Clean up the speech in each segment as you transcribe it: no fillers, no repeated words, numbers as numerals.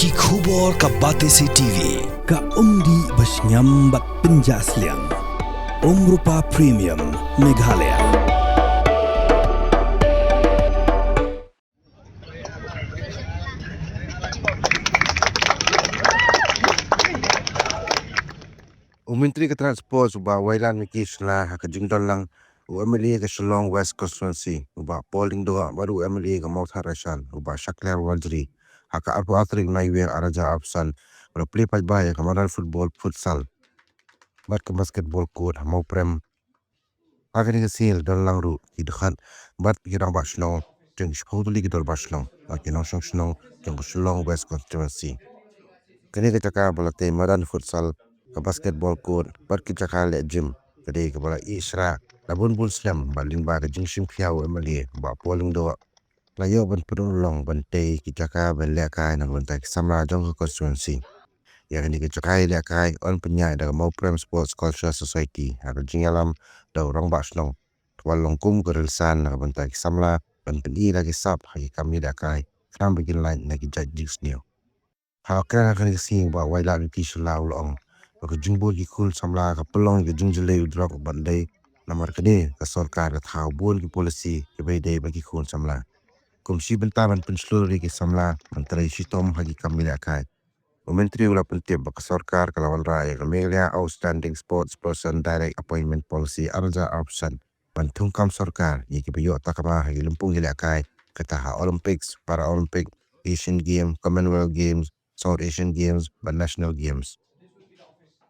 Ki khubor ka Batesi TV. Ka umdi basnyam bak penjaslian. Rupa Premium Meghalaya. Menteri ke Transport ubah Wailan Miki Slah ke Jingdon lang MLA ke Shillong West Constituency ubah polling doa baru MLA ke Mount Harashan ubah Shaklar Waldri haka Arpu Atrik Naiwer Araja Absan pada play pajbaya kemarin football futsal bat ke basketball court mau prem haka ni ke sil dan lang ru idkhan bat kirang bashnong jeng shpotuli ke dol bashnong lagi langsung shnong jeng Shillong West Constituency kini ke cakap balate madan futsal ke basketball court bat ke cakap le gym kadi ke bala isra labun bul slam balin ba ke jing sim khiao emali ba polling do layo ban pedulong ban te ke cakap ban le kai nang ban tak samra jong constituency ya kini ke cakap le kai on penyai da mau prem sports culture society ha jing alam da orang basnong walong kum kerilsan ban tak samla ban peni lagi sap hagi kami da kai kam begin line lagi judges new ha kena kena sing ba waila ni tisla ulong ke jumbo ki kul samla ka pelong ke jungjule udra ko bandai namar kene ka sarkar ka thau bol ki policy ke bai dei bagi khun samla kumsi bentaban pensluri ke samla menteri sitom hagi kamila kai menteri ula pentib ba ka sarkar ka lawan raya ka melia outstanding sports person direct appointment policy arja option bantung kam sarkar ye ki bayo takama hagi lumpung gila kai kata ha Olympics para Olympic Asian Games Commonwealth Games South Asian Games dan National Games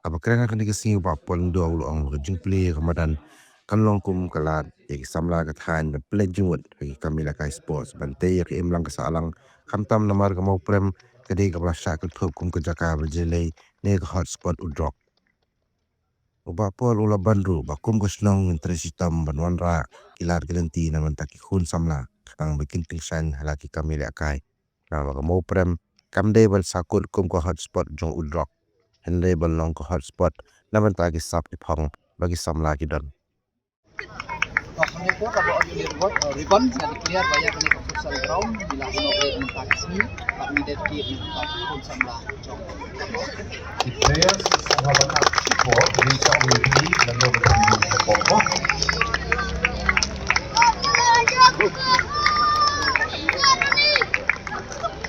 apa kena kan dikasih ba polling do ulong jing play Ramadan kan longkum kalat ya samla ka than ban play jingwat bagi kamila kai sports ban te ya im lang ka salang khamtam namar ka mau prem kadi ka blasha ka thop kum ka jaka berjelai ne ka hotspot udrok uba pol ula bandru ba kum ka snong menteri sitam ban wanra kilar gelenti na man taki khun samla kang bikin tingsan halaki kamila kai na ka mau prem kam de bal sakut kum ka hotspot jong udrok Henry balong ko hotspot naman tagi sap ipang bagi samla kidan. Kami po kalau audio report ribbon na declare bayar kami ke futsal ground bila inaugurate ng taxi kami dedicate ng taxi samla jong. The players sa mga support din sa UAE na loob ng Popo.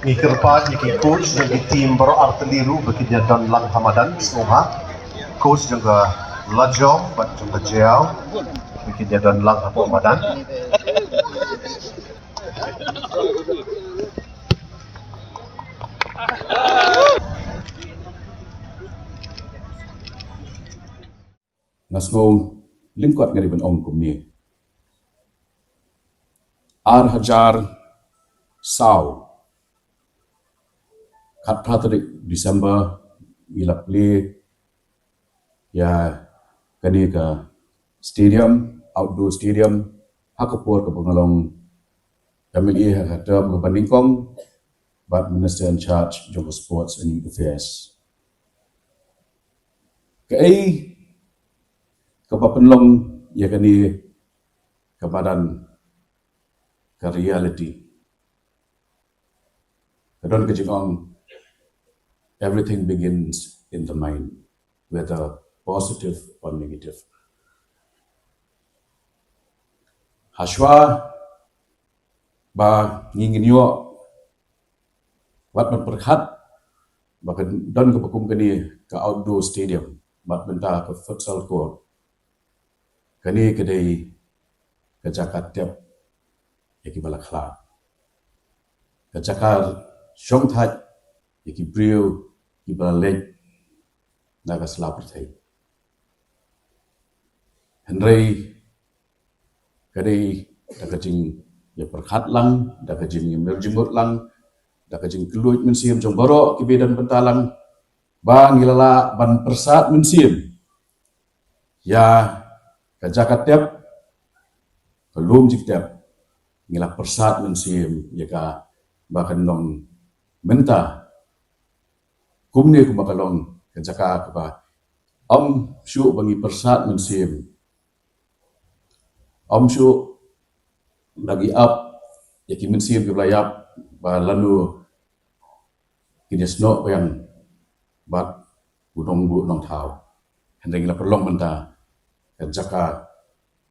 Ikerpat iki coach dari tim baru arteliru bekerja dan lang Hamadan semua coach juga Lajo bat juga Jao bekerja dan lang Hamadan Nasgo lingkot ngari ban om kumni ar hajar saw kat pratrik Desember gila play ya kani ka stadium outdoor stadium hakapur ka pengalong MLA hakata membandingkong but minister in charge of sports and youth affairs kai kapapenlong ya kani kebadan ke reality kadon kejengong everything begins in the mind, whether positive or negative. Hashwa ba ngingin yo wat memperhat bahkan don ke pakum kani ke outdoor stadium bat benta ke futsal court kani kedai ke Jakarta tiap yaki balak khala ke Jakarta shongthaj yaki brio ibalek naga slapertai Henry kadai daga jing ya perkhat lang daga jing merjimut lang daga jing keluit mensiam jong borok kibedan bentalang bang ilala ban persat mensiam ya ka Jakarta tiap belum jik tiap ngila persat mensiam ya ka bahkan nong menta kumni kumakalong kajaka ba om syu bangi persat mensim om syu lagi up yaki mensim ke belayap ba lalu kini sno yang bat gunung bu nong tau hendeng la perlong benda kan jaka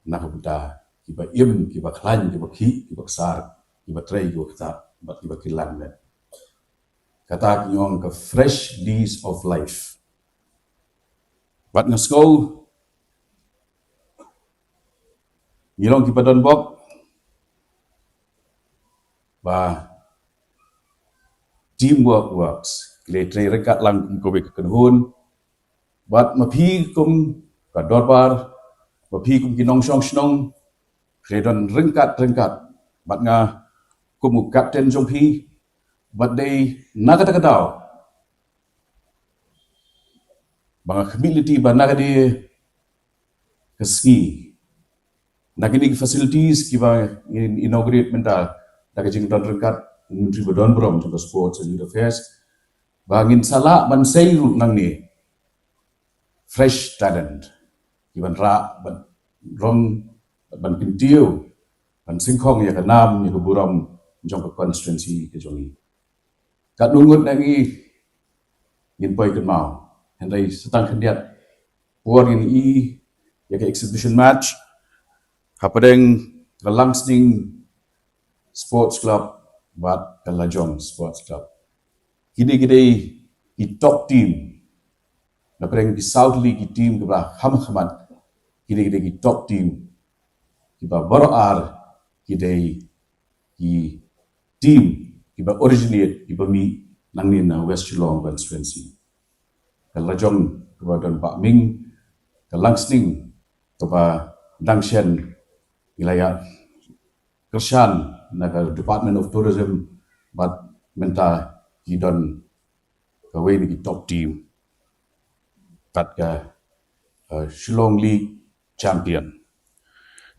nak benda kiba im kiba klan kiba ki kiba sar kiba tray kiba kata bat kiba kilan dan kata nyong ke fresh lease of life bat ngasko ngilong kiba don bob ba teamwork works kle tray rekat lang ko be kenhun bat mapi kum ka dorbar mapi kum kinong song snong kle don rengkat bat nga kum captain jongpi bat dei nakata kadao bang community ba nakadi keski nakini facilities kiba inaugurate mental nakajing don rengkat Menteri Badan Berom contoh sports and youth affairs bangin salah ban seiru nang ni fresh talent iban ra ban rom ban kintiu ban singkong ya kanam ya keburam jong ke constituency ke jongi kat nungut nangi yin poi kan mau hendai setang kendiat puan ini ya ke exhibition match hapadeng kalangsning sports club bat Kalajong Sports Club. Kini-kini di top team. Napreng di South League di team kebelah ham-hamat. Kini-kini di top team. Kiba Baroar. Kini di team. Kiba originate. Kiba mi nangin na West Geelong constituency. Kalajong kebelah Don Pak Ming. Kalangsning kebelah Dangshan. Wilayah Kershan. Naga Department of Tourism but menta hidon kawai ni top team kat ka Shillong League champion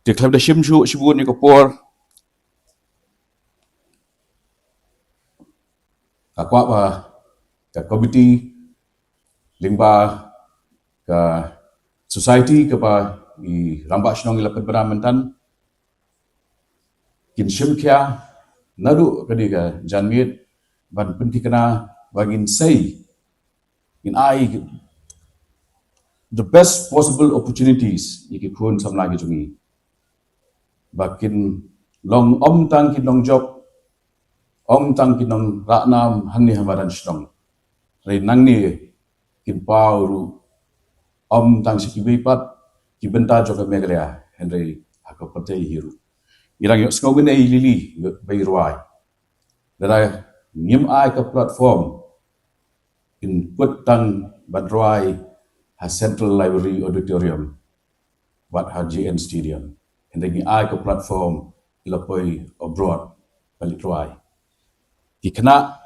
ti club da shimju shibun ni ko por akwa ba ka committee lingba ka society ka ba i rambak shnong ila penamentan kin shimkya nadu kadiga janmit ban penti kena bangin say in ai the best possible opportunities yiki kun sam lagi jungi bakin long tang kin long job tang kin long raknam hangni hamaran shnong re nangni kin pauru tang sikibipat kibenta joka megalya henry hakapatei hiru irang yok skawin ay lili bay ruai dara ngim ai ka platform in putang badruai ha central library auditorium wat ha GN stadium and then ai ka platform ilapoi abroad balik ruai ki kena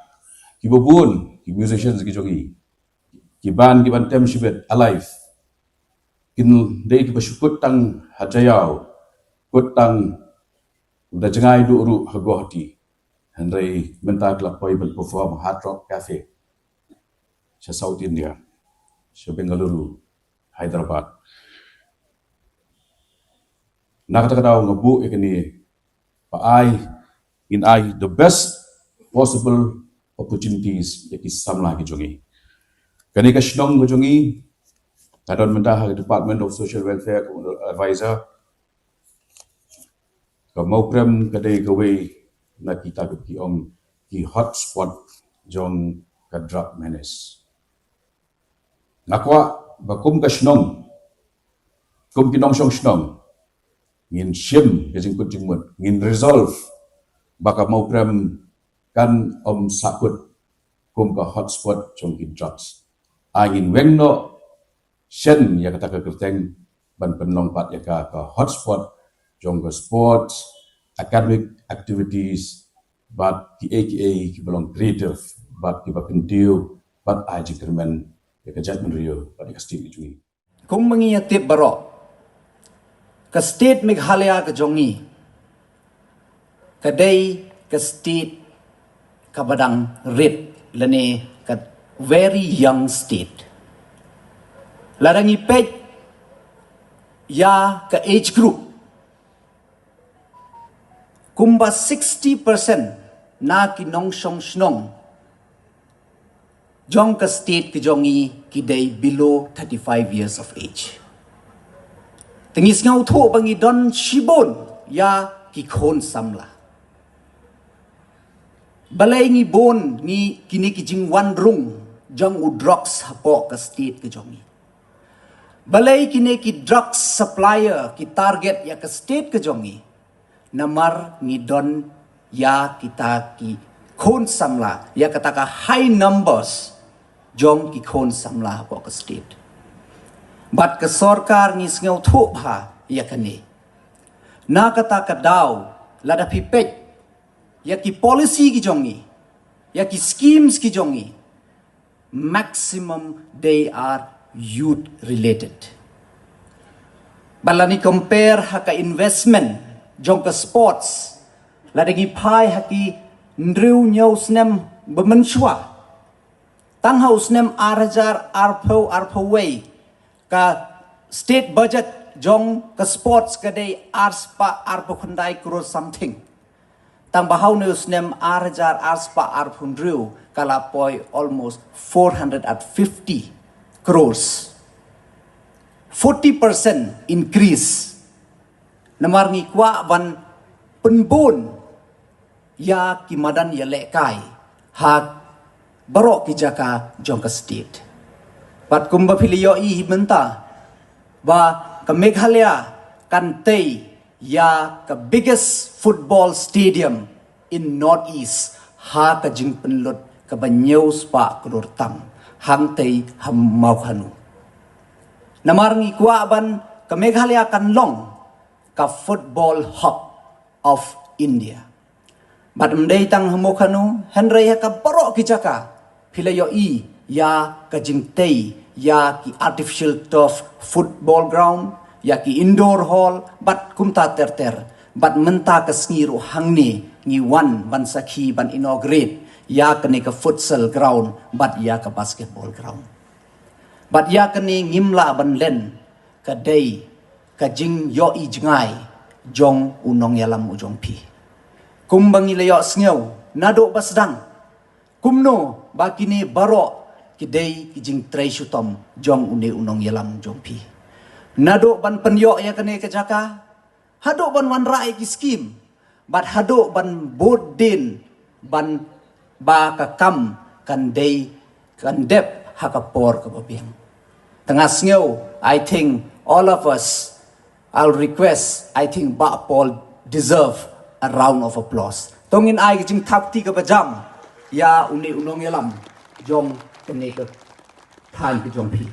ki bobun ki musicians ki jogi ki ban tem shibet alive kin dei ki basyukut tang hajayau kutang udah jengai duru hagohti Henry menta club poi bel perform Hard Rock Cafe sa South India sa Bengaluru Hyderabad nakata ngabu ikani pa in the best possible opportunities yaki samla ki jongi kani ka shnong ko jongi kadon menta ha Department of Social Welfare advisor ka mauprem kadai gawai na kita ki ong ki hotspot jong ka drug menace nakwa bakum ka shnong kum kinong shnong ngin shim gajing kutingmut ngin resolve baka mauprem kan sakut kum ka hotspot jong ki drugs angin wengno shen ya kata ka kerteng ban penlongpat ya ka hotspot jong sports, academic activities, but the AKA belong creative, but kita kentiu, but aji kermen, ya kejadian Rio, but ikastim ijui. Kung mangiyatip baro, ka state Meghalaya ka jongi, kaday ka state kabadang rit, lani ka very young state. Larang ipek, ya ka age group, kumba 60% na kinong shnong jong ka state ki jongi ki day below 35 years of age. Tengis ngau thu bangi don shibon ya ki khon samla. Balai ngi bon ngi kini ki jing wan rung jong u drugs hapo ka state ki jongi. Balai kini ki drugs supplier ki target ya ka state ki jongi. Namar ngi don ya kita ki khon samla ya kata ka high numbers jong ki khon samla hapo ka state. Bat ke sarkar ngi sngau thu bha ya kani. Na kata ka daw lada pipet ya ki policy ki jongi ya ki schemes ki jongi maximum they are youth related. Balani compare haka investment jong ka sports lada gi pai haki ndriu nyau snem bemenshwa tang haus nem arjar arpo way ka state budget jong ka sports ka day arspa arpo kundai crore something tang bahau neus nem arjar arspa arpundriu kala poi almost 450 crores 40% increase namar ngi kwa ban penbon ya kimadan ya lekai hak barok ki jaka jong ka state pat kumba piliyo I himenta ba ka Meghalaya kan tei ya ka biggest football stadium in Northeast ha ka jing penlut ka banyew spa kururtam hang tei ham mau khanu namar ngi kwa ban ka Meghalaya kan long ka football hub of India. Bat mdei tang hamokanu henry ha ka barok ki jaka pilayo I ya ka jingtei ya ki artificial turf football ground ya ki indoor hall bat kumta terter bat menta ka sngiru hangni ngi wan ban sakhi ban inaugurate ya ka ne ka futsal ground bat ya ka basketball ground bat ya ka ni ngimla ban len ka dei ka jing yo I jingai jong unong yalam ujong pi kumbangi leyo sngew nado basdang kumno bakini baro kidei kijing tray shutom jong une unong yalam jong pi nado ban penyo ya kene kejaka hado ban wan rai ki skim bat hado ban bodin ban ba ka kam kan dei kan dep hakapor ka babiang tengah sngew I think all of us I'll request I think Ba Paul deserve a round of applause tongin ai kijing thapti ka bajam ya une unong yalam jong kene ka thai ka jong pi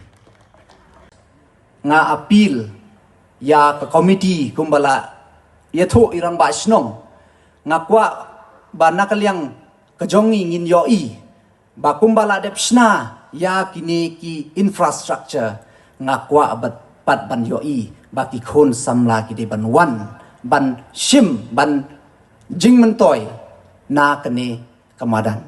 nga appeal ya ka committee kumbala ya tho irang ba snong nga kwa ba nakaliang ka jongi ngin yo I ba kumbala depsna ya kini ki infrastructure nga kwa bat pat ban yo I ba ki khon samla ki de ban wan ban shim ban jingmentoy na kene kamadan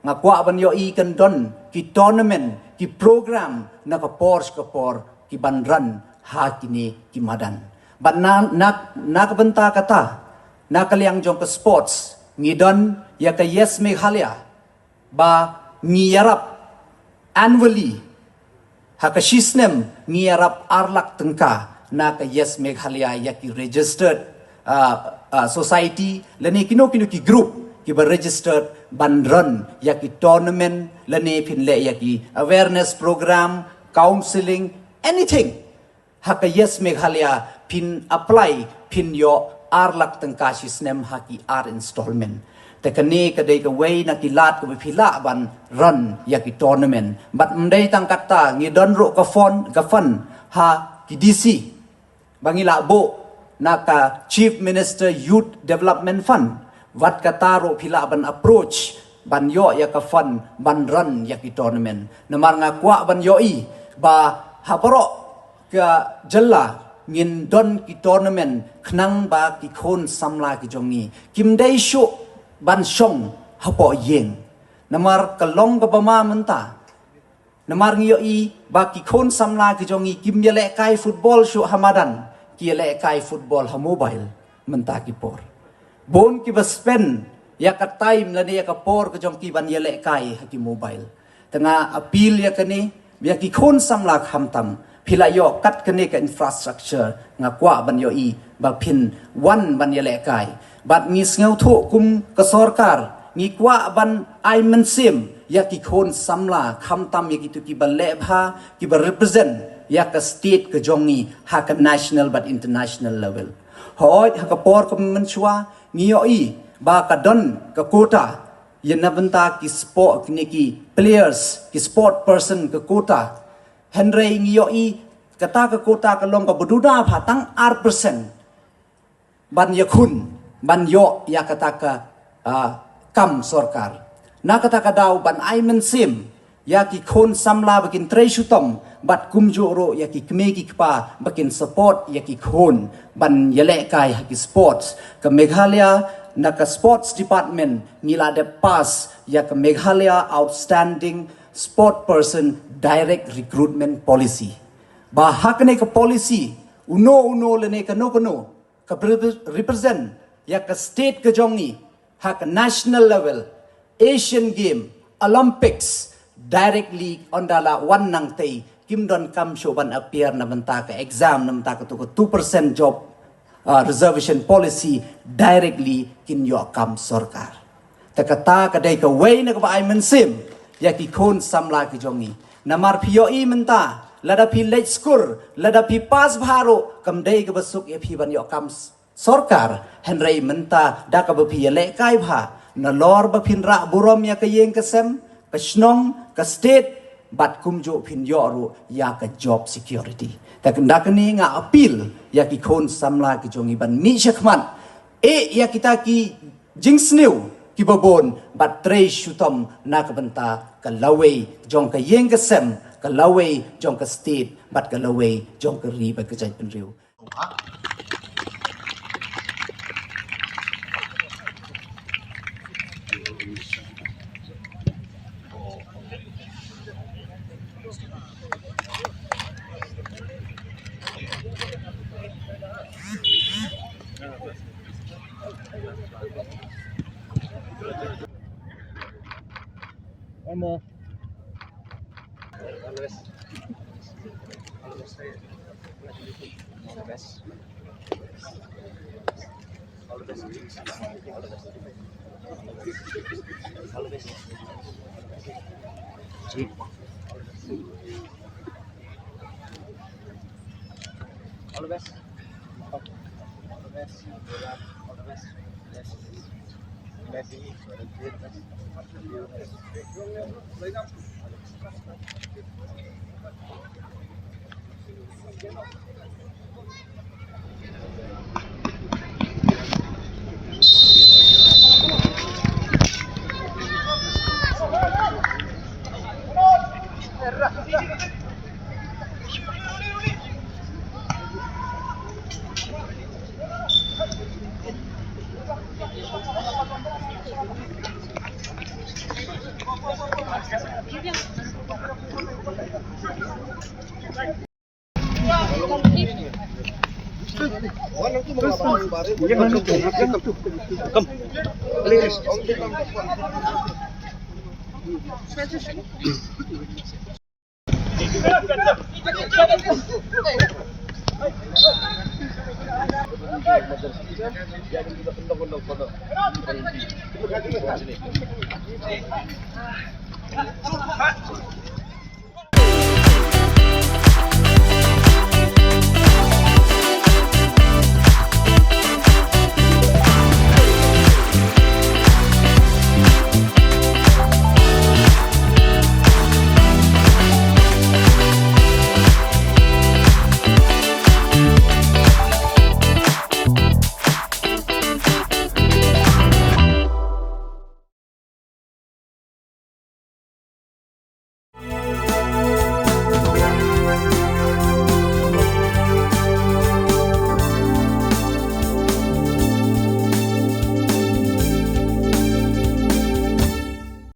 nga kwa ban yo I kan don ki tournament ki program na ka por ki banran ha kini ki madan ban na ka benta kata na kaliang jong ka sports ngidon ya ka yes Meghalaya ba ngiyarap annually ha ka shisnem ngiyarap arlak tengka na ka yes Meghalaya ya ki registered society lani kino ki group ki ba registered banran ya ki tournament lani pinle ya ki awareness program counseling anything haka yes Meghalaya pin apply pin yo arlak tengka sisnem haki ar installment te kani kadai ka way na kilat ko pila ban run ya ki tournament bat mdai tang kata ngi don ro ka fun ha ki DC bangila bo na ka Chief Minister Youth Development Fund wat kataro pila ban approach ban yo ya ka fun ban run ya ki tournament namar nga kwa ban yo I ba haporo ka jalla ngin don ki tournament knang ba ki khon samla ki jongi kim dai shu ban shong hapo yeng namar kalong ka pama menta namar ngiyo I ba ki khon samla ki jongi kim yele kai football shu hamadan ki yele kai football ha mobile menta ki por bon ki ba spend ya ka time la ya ka por ka jong ki ban yele kai ha ki mobile tengah appeal ya kini biar kikon samla khamtam pila yo kat kini ke infrastructure ngakwa ban yo I bapin wan ban ya lekai bat ngis ngau thu kum ke sorkar ngikwa ban ai mensim ya kikon samla khamtam ya kitu ki ban lebha ki ban represent ya ke state ke jongi ha ke national but international level hoi ha ke por ke menchua ngiyo I ba ka don ke kota yang nabenta ki sport ki players ki sport person ke kota Henry ngiyo I kata ke kota ke long ke beduda patang R% ban yakun ban yo ya kata ke kam sorkar na kata ke daw ban ai mensim ya ki kon samla bakin tre shutom bat kumjo ro ya ki kme ki kpa bakin support ya ki kon ban yele kai ha ki sports ke Meghalaya na ka sports department ngila de pass ya ke Meghalaya outstanding sport person direct recruitment policy ba hakne ke policy uno le ne ka no ka represent ya ke state ke jongi hak national level Asian game Olympics directly ondala wan nang tei kim don kam shoban appear na banta ka exam na banta ka to 2% job reservation policy directly kin yo kam sarkar takata ka dai ka way na ka ba ai mensim ya ki kon samla ki jongi namar pio I menta lada pi late skur lada pi pas bharo kam dai ka basuk ya pi ban yo kam sarkar henry menta da ka ba pi le kai bha na lor ba pin ra burom ya ka yeng ka sem ka snong ka state bat kumjo pin yoru ya ka job security tak ndakni nga appeal ya ki kon samla ki jongi ban mi shakman ya kita ki jingsnew ki babon bat tre shutom na ka banta ka lawe jong ka yeng ka sem ka lawe jong ka state bat ka lawe jong ka ri ba ka jai pen riu One more. All the best. All the best. All the best. Yes. Messi.